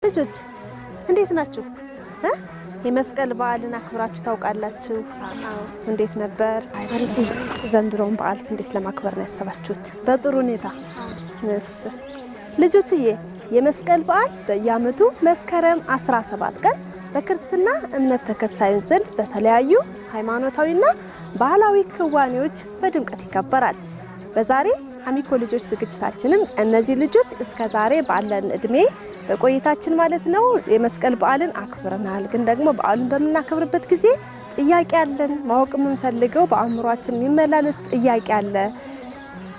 ልጆች እንዴት ናችሁ? የመስቀል በዓልን አክብራችሁ ታውቃላችሁ? እንዴት ነበር? ዘንድሮን በዓልስ እንዴት ለማክበር ነው ያሰባችሁት? በጥሩ ሁኔታ። እሺ ልጆችዬ፣ የመስቀል በዓል በየዓመቱ መስከረም 17 ቀን በክርስትና እምነት ተከታዮች ዘንድ በተለያዩ ሃይማኖታዊና ባህላዊ ክዋኔዎች በድምቀት ይከበራል። በዛሬ አሚኮ ልጆች ዝግጅታችንም እነዚህ ልጆች እስከ ዛሬ ባለን እድሜ በቆይታችን ማለት ነው የመስቀል በዓልን አክብረናል። ግን ደግሞ በዓሉን በመናከብርበት ጊዜ ጥያቄ አለን፣ ማወቅ የምንፈልገው በአእምሯችን የሚመላለስ ጥያቄ አለ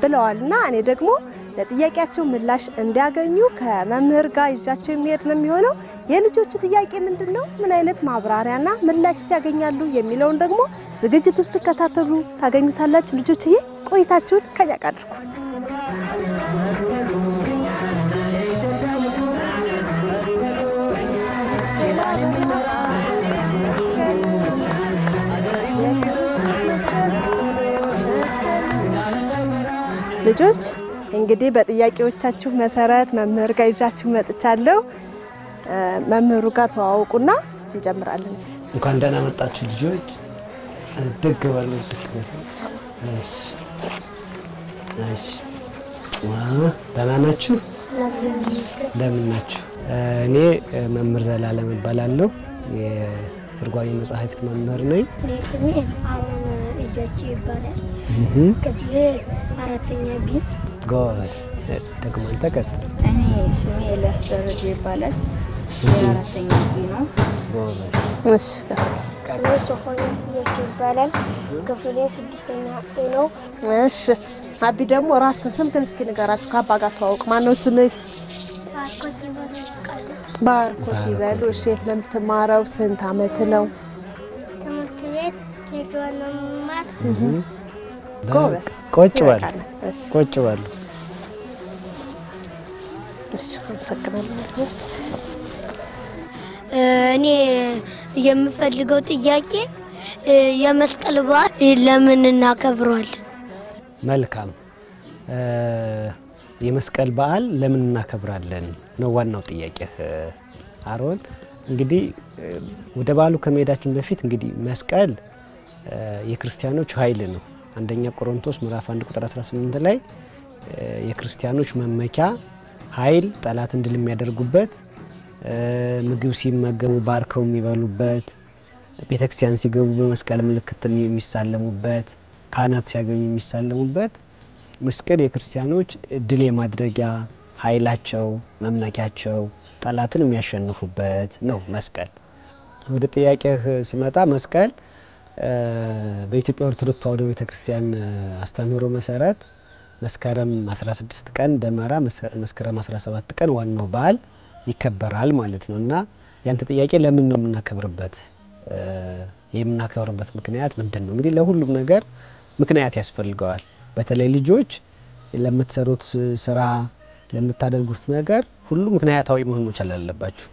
ብለዋልና እኔ ደግሞ ለጥያቄያቸው ምላሽ እንዲያገኙ ከመምህር ጋር ይዣቸው የሚሄድ ነው የሚሆነው። የልጆቹ ጥያቄ ምንድነው፣ ምን አይነት ማብራሪያና ምላሽ ሲያገኛሉ የሚለውን ደግሞ ዝግጅት ውስጥ ተከታተሉ ታገኙታላችሁ። ልጆችዬ ቆይታችሁን ከኛ ጋር አድርጉ። ልጆች እንግዲህ በጥያቄዎቻችሁ መሰረት መምህር ጋር ይዣችሁ መጥቻለሁ። መምህሩ ጋር ተዋውቁና እንጀምራለን። እሺ እንኳን ደህና መጣችሁ ልጆች። ደግበሉ እሺ ደህና ናችሁ? እንደምን ናችሁ? እኔ መምህር ዘላለም እባላለሁ። የትርጓሜ መጻሕፍት መምህር ነኝ። ስሜ አሁን እጃቼ ይባላል። ክፍሌ አራተኛ ቢ። ጎበዝ። ደግሞ አንተ ቀጥል። እኔ ስሜ ኤልያስ ደረጀ ይባላል። አራተኛ ቢ ነው። ጎበዝ። እሺ ስሜ ሶፎንያስ እጃቼ ይባላል። ክፍሌ ስድስተኛ ኤ ነው። እሺ አቢ ደግሞ ራስህን ስምህን እስኪ ንገራችሁ። ከአባ ጋር ተዋውቅ። ማን ነው ስምህ? ባርኮት ይበሉ። እሺ የት ነው የምትማረው? ስንት አመት ነው? ትምህርት ቤት ኬጆን ነው የምማር። ጎበዝ። ቁጭ በሉ። እሺ ቁጭ በሉ። እሺ አመሰግናለሁ። እኔ የምፈልገው ጥያቄ የመስቀል በዓል ለምን እናከብረዋለን? መልካም። የመስቀል በዓል ለምን እናከብራለን ነው ዋናው ጥያቄ አሮን። እንግዲህ ወደ በዓሉ ከመሄዳችን በፊት እንግዲህ መስቀል የክርስቲያኖች ኃይል ነው። አንደኛ ቆሮንቶስ ምዕራፍ 1 ቁጥር 18 ላይ የክርስቲያኖች መመኪያ ኃይል፣ ጠላትን ድል የሚያደርጉበት፣ ምግብ ሲመገቡ ባርከው የሚበሉበት፣ ቤተክርስቲያን ሲገቡ በመስቀል ምልክት የሚሳለሙበት፣ ካህናት ሲያገኙ የሚሳለሙበት፣ መስቀል የክርስቲያኖች ድል የማድረጊያ ኃይላቸው፣ መመኪያቸው፣ ጠላትን የሚያሸንፉበት ነው መስቀል። ወደ ጥያቄህ ስመጣ መስቀል በኢትዮጵያ ኦርቶዶክስ ተዋሕዶ ቤተክርስቲያን አስተምህሮ መሰረት መስከረም 16 ቀን ደመራ፣ መስከረም 17 ቀን ዋናው በዓል ይከበራል ማለት ነው። እና ያንተ ጥያቄ ለምን ነው የምናከብርበት? የምናከብርበት ምክንያት ምንድን ነው? እንግዲህ ለሁሉም ነገር ምክንያት ያስፈልገዋል። በተለይ ልጆች ለምትሰሩት ስራ፣ ለምታደርጉት ነገር ሁሉ ምክንያታዊ መሆን መቻል አለባችሁ።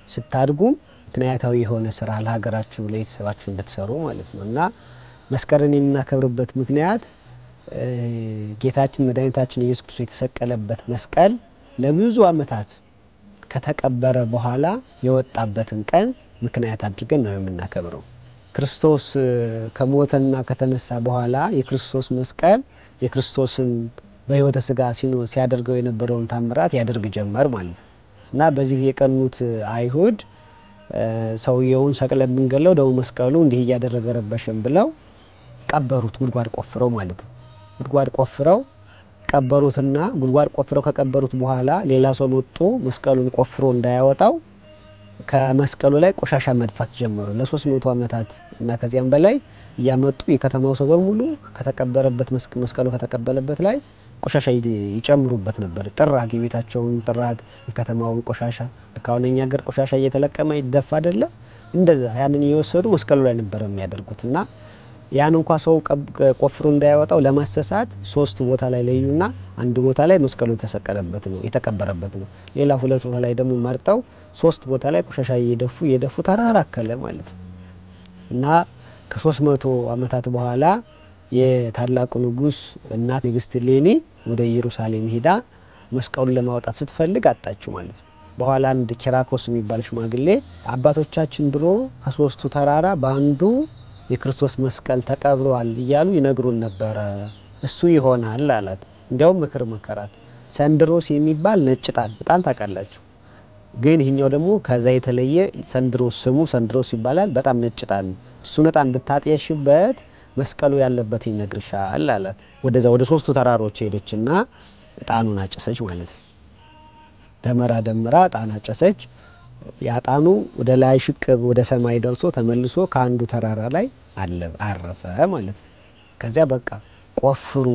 ስታድጉም ምክንያታዊ የሆነ ስራ ለሀገራችሁ ለቤተሰባችሁ እንድትሰሩ ማለት ነው። እና መስቀልን የምናከብርበት ምክንያት ጌታችን መድኃኒታችን ኢየሱስ ክርስቶስ የተሰቀለበት መስቀል ለብዙ ዓመታት ከተቀበረ በኋላ የወጣበትን ቀን ምክንያት አድርገን ነው የምናከብረው። ክርስቶስ ከሞተና ከተነሳ በኋላ የክርስቶስ መስቀል የክርስቶስን በሕይወተ ሥጋ ሲያደርገው የነበረውን ታምራት ያደርግ ጀመር ማለት ነው። እና በዚህ የቀኑት አይሁድ ሰውየውን ሰቅለን ብንገለው ደግሞ መስቀሉ እንዲህ እያደረገ ረበሸን ብለው ቀበሩት፣ ጉድጓድ ቆፍረው ማለት ነው። ጉድጓድ ቆፍረው ቀበሩትና ጉድጓድ ቆፍረው ከቀበሩት በኋላ ሌላ ሰው መጥቶ መስቀሉን ቆፍሮ እንዳያወጣው ከመስቀሉ ላይ ቆሻሻ መድፋት ጀመሩ። ለ300 ዓመታት እና ከዚያም በላይ እያመጡ የከተማው ሰው በሙሉ ከተቀበረበት መስቀሉ ከተቀበለበት ላይ ቆሻሻ ይጨምሩበት ነበር። ጥራግ፣ የቤታቸውን ጥራግ፣ የከተማውን ቆሻሻ፣ ካውነኛ ሀገር ቆሻሻ እየተለቀመ ይደፋ አይደለ? እንደዛ ያንን እየወሰዱ መስቀሉ ላይ ነበር የሚያደርጉት። እና ያን እንኳን ሰው ቆፍሮ እንዳያወጣው ለማሰሳት 3 ቦታ ላይ ለዩና አንድ ቦታ ላይ መስቀሉ የተቀበረበት ነው። ሌላ 2 ቦታ ላይ ደግሞ መርጠው 3 ቦታ ላይ ቆሻሻ እየደፉ ተራራከለ ማለት ነው። እና ከ300 ዓመታት በኋላ የታላቁ ንጉስ እናት ንግስት እሌኒ ወደ ኢየሩሳሌም ሄዳ መስቀሉን ለማውጣት ስትፈልግ አጣችው ማለት ነው። በኋላ አንድ ኪራኮስ የሚባል ሽማግሌ አባቶቻችን ድሮ ከሶስቱ ተራራ በአንዱ የክርስቶስ መስቀል ተቀብሯል እያሉ ይነግሩን ነበር እሱ ይሆናል አላት እንዲያውም ምክር መከራት ሰንድሮስ የሚባል ነጭ ዕጣን ታውቃላችሁ ግን ይሄኛው ደግሞ ከዛ የተለየ ሰንድሮስ ስሙ ሰንድሮስ ይባላል በጣም ነጭ ዕጣን እሱን ዕጣን ብታጤሽበት መስቀሉ ያለበት ይነግርሻል አላት ወደ ሶስቱ ተራሮች ሄደችና ዕጣኑን አጨሰች ማለት ነው ደመራ ደምራ ዕጣን አጨሰች ያጣኑ ወደ ላይ ሽቅብ ወደ ሰማይ ደርሶ ተመልሶ ከአንዱ ተራራ ላይ አረፈ ማለት ነው ከዚያ በቃ ቆፍሩ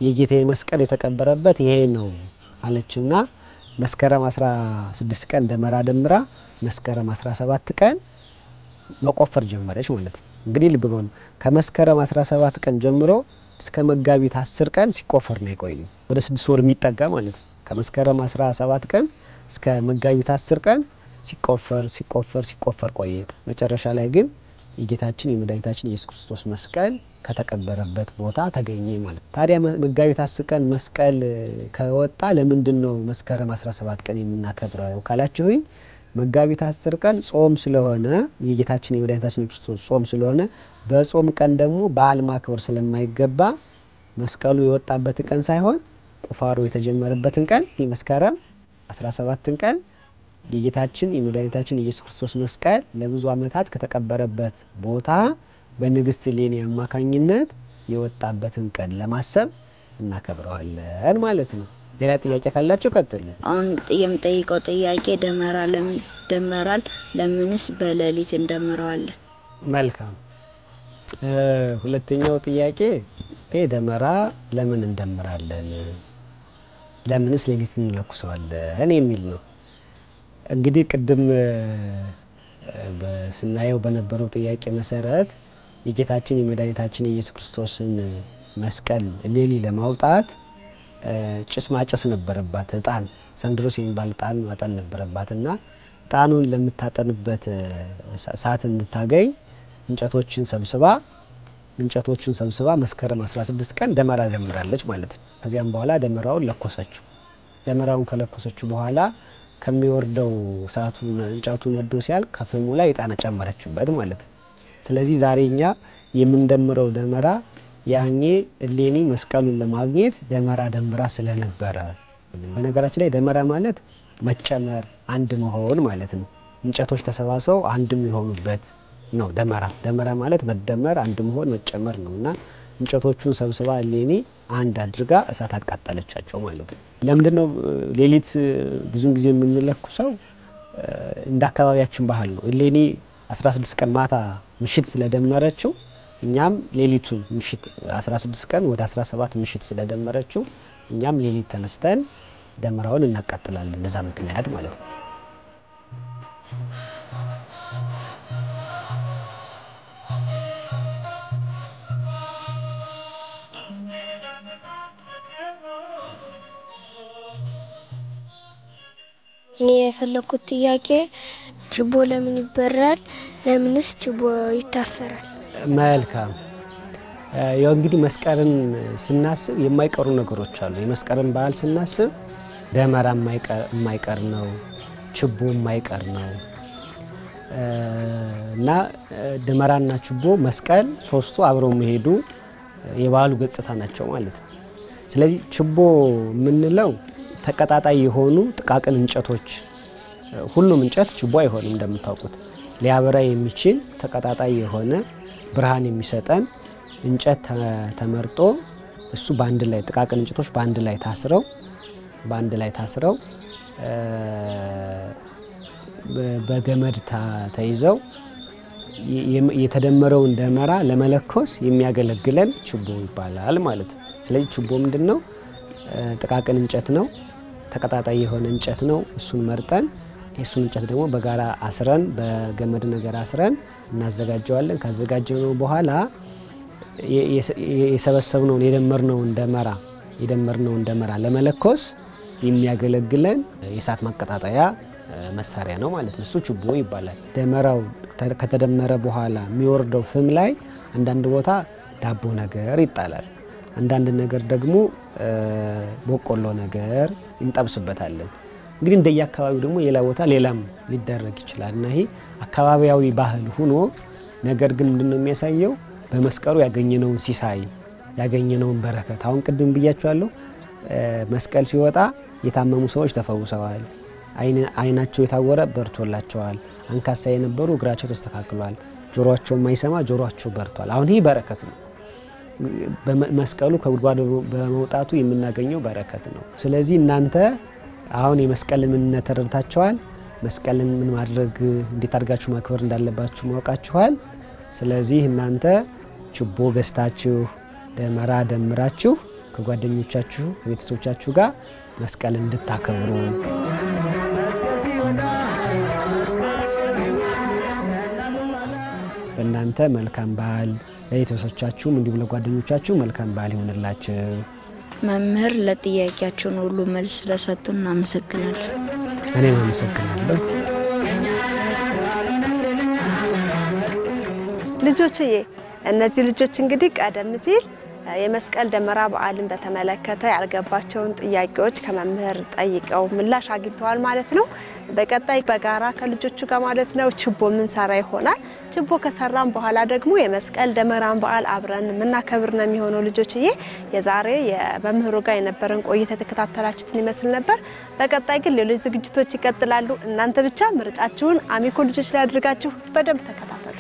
የጌታዬ መስቀል የተቀበረበት ይሄ ነው አለችና መስከረም 16 ቀን ደመራ ደምራ መስከረም 17 ቀን መቆፈር ጀመረች ማለት ነው እንግዲህ ልብ በሉ ከመስከረም 17 ቀን ጀምሮ እስከ መጋቢት 10 ቀን ሲቆፈር ነው የቆየው ወደ 6 ወር የሚጠጋ ማለት ነው ከመስከረም 17 ቀን እስከ መጋቢት 10 ቀን ሲቆፈር ቆየ መጨረሻ ላይ ግን የጌታችን የመድኃኒታችን ኢየሱስ ክርስቶስ መስቀል ከተቀበረበት ቦታ ተገኘ ማለት ታዲያ መጋቢት 10 ቀን መስቀል ከወጣ ለምንድነው መስከረም 17 ቀን የምናከብረው ካላችሁኝ መጋቢት 10 ቀን ጾም ስለሆነ የጌታችን የመድኃኒታችን ኢየሱስ ክርስቶስ ጾም ስለሆነ በጾም ቀን ደግሞ በዓል ማክበር ስለማይገባ መስቀሉ የወጣበት ቀን ሳይሆን ቁፋሮ የተጀመረበትን ቀን መስከረም 17 ቀን የጌታችን የመድኃኒታችን ኢየሱስ ክርስቶስ መስቀል ለብዙ ዓመታት ከተቀበረበት ቦታ በንግስት እሌኒ አማካኝነት የወጣበትን ቀን ለማሰብ እናከብረዋለን ማለት ነው ሌላ ጥያቄ ካላችሁ ቀጥሉ አሁን የምጠይቀው ጥያቄ ደመራ ለምን ደመራል ለምንስ በሌሊት እንደምራዋለን መልካም ሁለተኛው ጥያቄ ደመራ ለምን እንደምራለን ለምንስ ሌሊት እንለኩሰዋለን የሚል ነው እንግዲህ ቅድም በስናየው በነበረው ጥያቄ መሰረት የጌታችን የመድኃኒታችን ኢየሱስ ክርስቶስን መስቀል ሌሊ ለማውጣት ጭስ ማጨስ ነበረባት ዕጣን ሰንድሮስ የሚባል ዕጣን ማጠን ነበረባትና ዕጣኑን ለምታጠንበት ሰዓት እንድታገኝ እንጨቶችን ሰብስባ መስከረም 16 ቀን ደመራ ጀምራለች ማለት ነው ከዚያም በኋላ ደመራውን ለኮሰችው ደመራውን ከለኮሰችው በኋላ ከሚወርደው ሰዓቱ እንጨቱ ነዶ ሲያል ከፍሙ ላይ ዕጣን ጨመረችበት ማለት ነው ስለዚህ ዛሬኛ የምንደምረው ደመራ ያኔ እሌኒ መስቀሉን ለማግኘት ደመራ ደምራ ስለነበረ በነገራችን ላይ ደመራ ማለት መጨመር አንድ መሆን ማለት ነው እንጨቶች ተሰባስበው አንድ የሚሆኑበት ነው ደመራ ማለት መደመር አንድ መሆን መጨመር ነውና እንጨቶቹን ሰብስባ እሌኒ አንድ አድርጋ እሳት አቃጠለቻቸው ማለት ነው ለምንድነው ሌሊት ብዙ ጊዜ የምንለኩሰው እንደ አካባቢያችን ባህል ነው እሌኒ 16 ቀን ማታ ምሽት ስለደመረችው እኛም ሌሊቱን ምሽት 16 ቀን ወደ 17 ምሽት ስለደመረችው እኛም ሌሊት ተነስተን ደመራውን እናቃጥላለን በዛ ምክንያት ማለት ነው እኔ የፈለኩት ጥያቄ ችቦ ለምን ይበራል ለምንስ ችቦ ይታሰራል መልካም ያው እንግዲህ መስቀልን ስናስብ የማይቀሩ ነገሮች አሉ የመስቀልን በዓል ስናስብ ደመራ የማይቀር ነው ችቦ የማይቀር ነው እና ደመራና ችቦ መስቀል ሶስቱ አብረው መሄዱ የበዓሉ ገጽታ ናቸው ማለት ነው ስለዚህ ችቦ የምንለው ተቀጣጣይ የሆኑ ጥቃቅን እንጨቶች ሁሉም እንጨት ችቦ አይሆንም እንደምታውቁት ሊያበራ የሚችል ተቀጣጣይ የሆነ ብርሃን የሚሰጠን እንጨት ተመርጦ እሱ ባንድ ላይ ጥቃቅን እንጨቶች ባንድ ላይ ታስረው በገመድ ተይዘው የተደመረውን ደመራ ለመለኮስ የሚያገለግለን ችቦ ይባላል ማለት ነው ስለዚህ ችቦ ምንድነው ጥቃቅን እንጨት ነው ተቀጣጣይ የሆነ እንጨት ነው እሱን መርጠን እሱን እንጨት ደግሞ በጋራ አስረን በገመድ ነገር አስረን እናዘጋጀዋለን ካዘጋጀነው በኋላ የሰበሰብነውን የደመርነውን ደመራ ለመለኮስ የሚያገለግለን የእሳት ማቀጣጠያ መሳሪያ ነው ማለት ነው እሱ ችቦ ይባላል ደመራው ከተደመረ በኋላ የሚወርደው ፍም ላይ አንዳንድ ቦታ ዳቦ ነገር ይጣላል አንዳንድ ነገር ደግሞ በቆሎ ነገር እንጠብስበታለን እንግዲህ እንደየአካባቢው ደግሞ የላ ቦታ ሌላም ሊደረግ ይችላል እና ይሄ አካባቢያዊ ባህል ሆኖ ነገር ግን ምንድነው የሚያሳየው በመስቀሉ ያገኘነውን ሲሳይ ያገኘነውን በረከት አሁን ቅድም ብያችኋለሁ መስቀል ሲወጣ የታመሙ ሰዎች ተፈውሰዋል አይናቸው የታወረ በርቶላቸዋል አንካሳ የነበሩ እግራቸው ተስተካክሏል ጆሮአቸው ማይሰማ ጆሮአቸው በርቷል አሁን ይሄ በረከት ነው በመስቀሉ ከጉድጓዱ በመውጣቱ የምናገኘው በረከት ነው ስለዚህ እናንተ አሁን የመስቀል ምንነት ተረድታችኋል መስቀልን ምን ማድረግ እንዴት አድርጋችሁ ማክበር እንዳለባችሁ ማወቃችኋል ስለዚህ እናንተ ችቦ ገዝታችሁ ደመራ ደምራችሁ ከጓደኞቻችሁ ከቤተሰቦቻችሁ ጋር መስቀል እንድታከብሩ በእናንተ መልካም በዓል ለቤተሰቦቻችሁም እንዲሁም ለጓደኞቻችሁ መልካም በዓል ይሁንላችሁ መምህር ለጥያቄያችሁን ሁሉ መልስ ስለሰጡን እናመሰግናለን እኔም አመሰግናለሁ ልጆችዬ እነዚህ ልጆች እንግዲህ ቀደም ሲል የመስቀል ደመራ በዓልን በተመለከተ ያልገባቸውን ጥያቄዎች ከመምህር ጠይቀው ምላሽ አግኝተዋል ማለት ነው በቀጣይ በጋራ ከልጆቹ ጋር ማለት ነው ችቦ ምን ሰራ ይሆናል ችቦ ከሰራን በኋላ ደግሞ የመስቀል ደመራን በዓል አብረን ምናከብር ነው የሚሆነው ልጆችዬ የዛሬ የመምህሩ ጋር የነበረን ቆይታ ተከታተላችሁትን ይመስል ነበር በቀጣይ ግን ሌሎች ዝግጅቶች ይቀጥላሉ እናንተ ብቻ ምርጫችሁን አሚኮ ልጆች ላይ አድርጋችሁ በደንብ ተከታተሉ